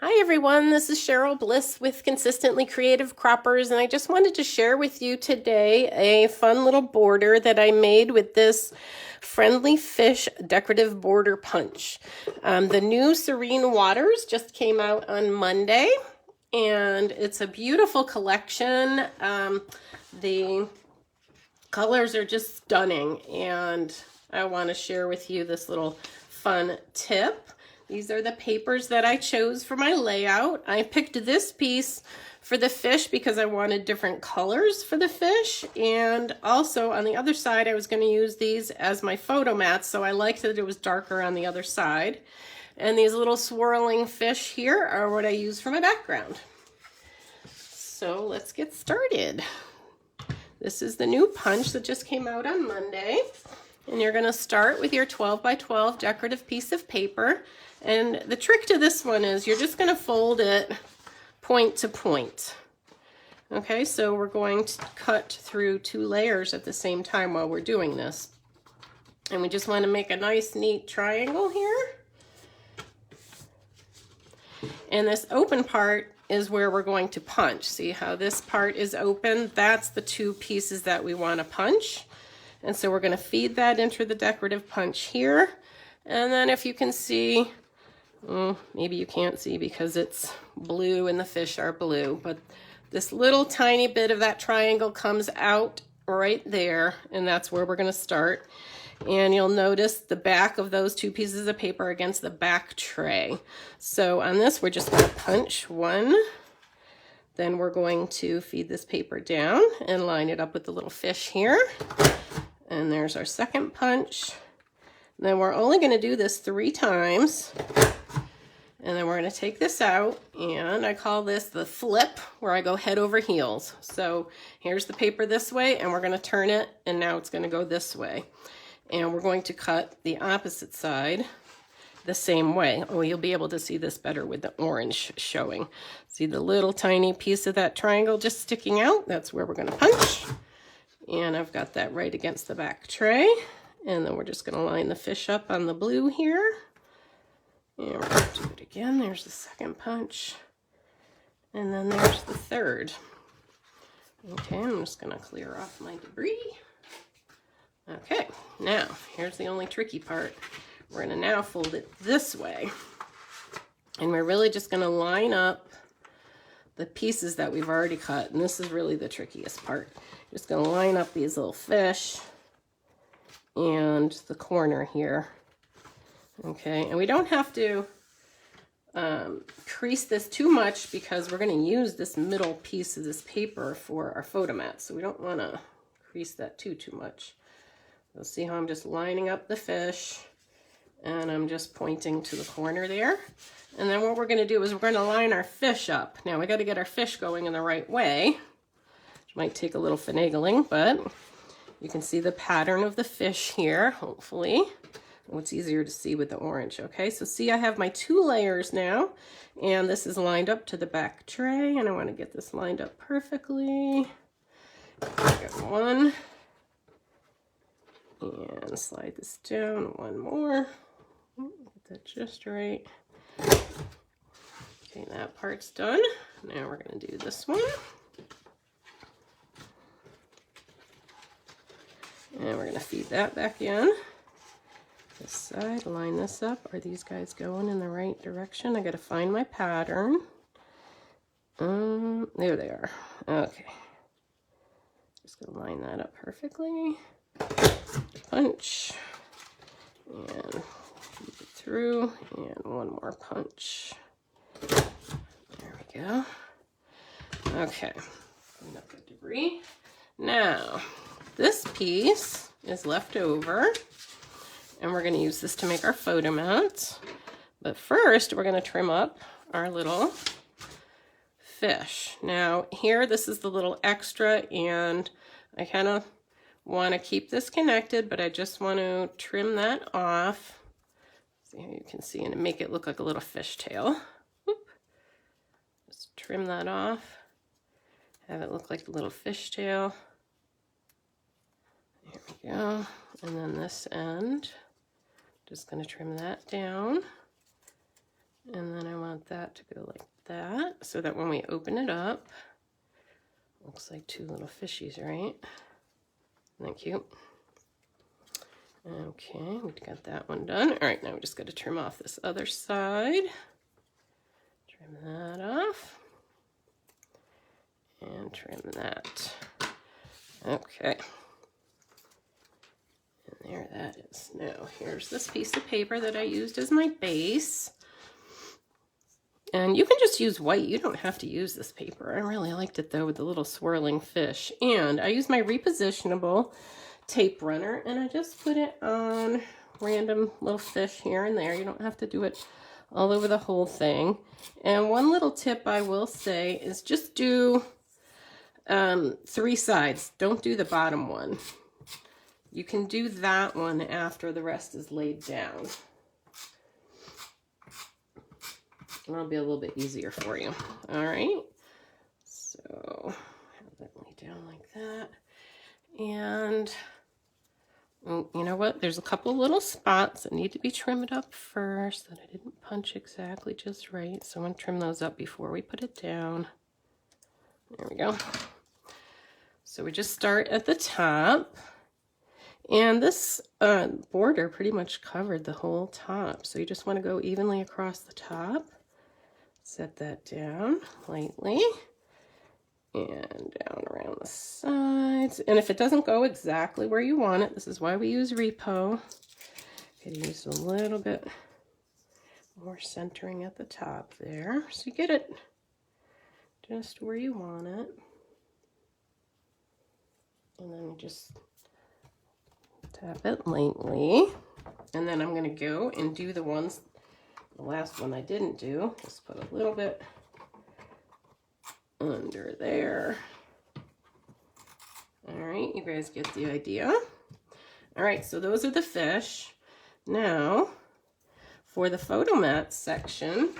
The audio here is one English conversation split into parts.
Hi everyone, this is Cheryl Bliss with Consistently Creative Croppers, and I just wanted to share with you today a fun little border that I made with this Friendly Fish decorative border punch. The new Serene waters just came out on Monday, and it's a beautiful collection. The colors are just stunning, and I want to share with you this little fun tip. These are the papers that I chose for my layout. I picked this piece for the fish because I wanted different colors for the fish, and also on the other side I was going to use these as my photo mats, so I liked that it was darker on the other side. And these little swirling fish here are what I use for my background. So let's get started. This is the new punch that just came out on Monday. And you're going to start with your 12 by 12 decorative piece of paper. And the trick to this one is you're just going to fold it point to point. Okay, so we're going to cut through 2 layers at the same time while we're doing this. And we just want to make a nice, neat triangle here. And this open part is where we're going to punch. See how this part is open? That's the 2 pieces that we want to punch. And so we're going to feed that into the decorative punch here. And then if you can see, maybe you can't see because it's blue and the fish are blue, but this little tiny bit of that triangle comes out right there, and that's where we're going to start. And you'll notice the back of those 2 pieces of paper against the back tray. So on this, we're just going to punch 1. Then we're going to feed this paper down and line it up with the little fish here. And there's our second punch. And then we're only going to do this 3 times. And then we're going to take this out, and I call this the flip, where I go head over heels. So here's the paper this way, and we're going to turn it, and now it's going to go this way. And we're going to cut the opposite side the same way. Oh, you'll be able to see this better with the orange showing. See the little tiny piece of that triangle just sticking out? That's where we're going to punch. And I've got that right against the back tray. And then we're just going to line the fish up on the blue here. And we're going to do it again. There's the second punch. And then there's the third. Okay, I'm just going to clear off my debris. Okay, now here's the only tricky part. We're going to now fold it this way. And we're really just going to line up the pieces that we've already cut. And this is really the trickiest part. Just going to line up these little fish and the corner here. Okay, and we don't have to crease this too much because we're going to use this middle piece of this paper for our photo mat. So we don't want to crease that too much. You'll see how I'm just lining up the fish and I'm just pointing to the corner there. And then what we're going to do is we're going to line our fish up. Now we got to get our fish going in the right way. Which might take a little finagling, but you can see the pattern of the fish here, hopefully. Oh, it's easier to see with the orange. Okay, so see I have my 2 layers now, and this is lined up to the back tray, and I want to get this lined up perfectly. Get 1. And slide this down 1 more. Get that just right. Okay, that part's done. Now we're going to do this one. And we're going to feed that back in. This side, line this up. Are these guys going in the right direction? I got to find my pattern. There they are. Okay. Just going to line that up perfectly. Punch. And feed it through. And 1 more punch. There we go. Okay. Clean up the debris. Now, this piece is left over, and we're going to use this to make our photo mat. But first, we're going to trim up our little fish. Now, here, this is the little extra, and I kind of want to keep this connected, but I just want to trim that off. See how you can see, and make it look like a little fish tail. Whoop. Just trim that off. Have it look like a little fish tail. There we go. And then this end, just going to trim that down. And then I want want that to go like that, so that when we open it up, looks like two little fishies, right? Isn't that cute? Okay, we got that one done. All right, now we just got to trim off this other side. Trim that off. And trim that. Okay. And there that is. Now, here's this piece of paper that I used as my base. And you can just use white. You don't have to use this paper. I really liked it, though, with the little swirling fish. And I used my repositionable tape runner, and I just put it on random little fish here and there. You don't have to do it all over the whole thing. And one little tip I will say is just do 3 sides. Don't do the bottom one. You can do that one after the rest is laid down. And that'll be a little bit easier for you. All right. So have that lay down like that. And oh, you know what? There's a couple little spots that need to be trimmed up first that I didn't punch exactly just right. So I'm going to trim those up before we put it down. There we go. So we just start at the top. And this border pretty much covered the whole top. So you just want to go evenly across the top. Set that down lightly. And down around the sides. And if it doesn't go exactly where you want it, this is why we use repo. Could use a little bit more centering at the top there. So you get it just where you want it. And then you just tap it lightly. And then I'm going to go and do the ones, the last one I didn't do. Just put a little bit under there. All right, you guys get the idea. All right, so those are the fish. Now, for the photo mat section,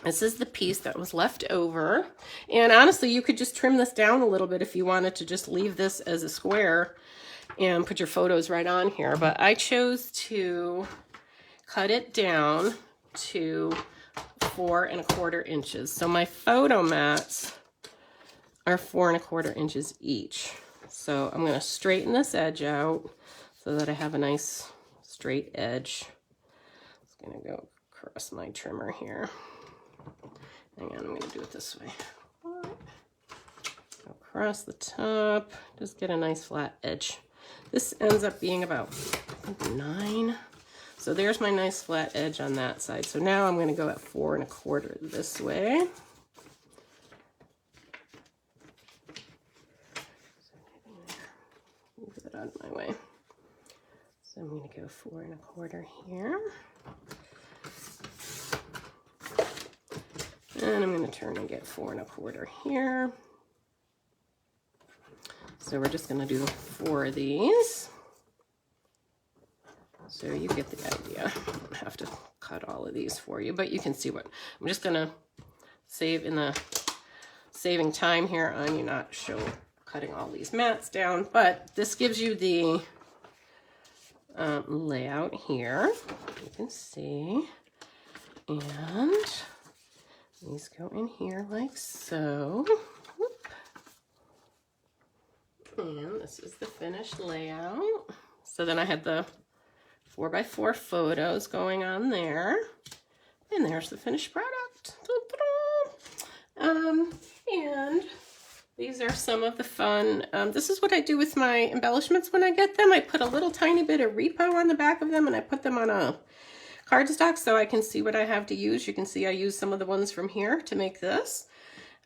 this is the piece that was left over. And honestly, you could just trim this down a little bit if you wanted to just leave this as a square and put your photos right on here. But I chose to cut it down to 4 1/4 inches. So my photo mats are 4 1/4 inches each. So I'm going to straighten this edge out so that I have a nice straight edge. I'm going to go across my trimmer here. Hang on, I'm going to do it this way. Across the top, just get a nice flat edge. This ends up being about 9. So there's my nice flat edge on that side. So now I'm going to go at 4 1/4 this way. Move that out of my way. So I'm going to go 4 1/4 here. And I'm going to turn and get 4 1/4 here. So we're just going to do 4 of these. So you get the idea. I don't have to cut all of these for you, but you can see what I'm just going to save in the saving time here on you not cutting all these mats down. But this gives you the layout here. You can see, and these go in here like so. Whoop. And this is the finished layout. So then I had the 4x4 photos going on there. And there's the finished product. And these are some of the fun. This is what I do with my embellishments when I get them. I put a little tiny bit of repo on the back of them, and I put them on a cardstock so I can see what I have to use. You can see I use some of the ones from here to make this.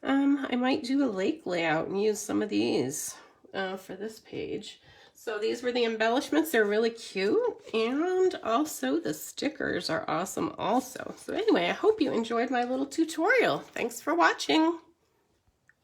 I might do a lake layout and use some of these for this page. So these were the embellishments. They're really cute. And also the stickers are awesome also. So anyway, I hope you enjoyed my little tutorial. Thanks for watching.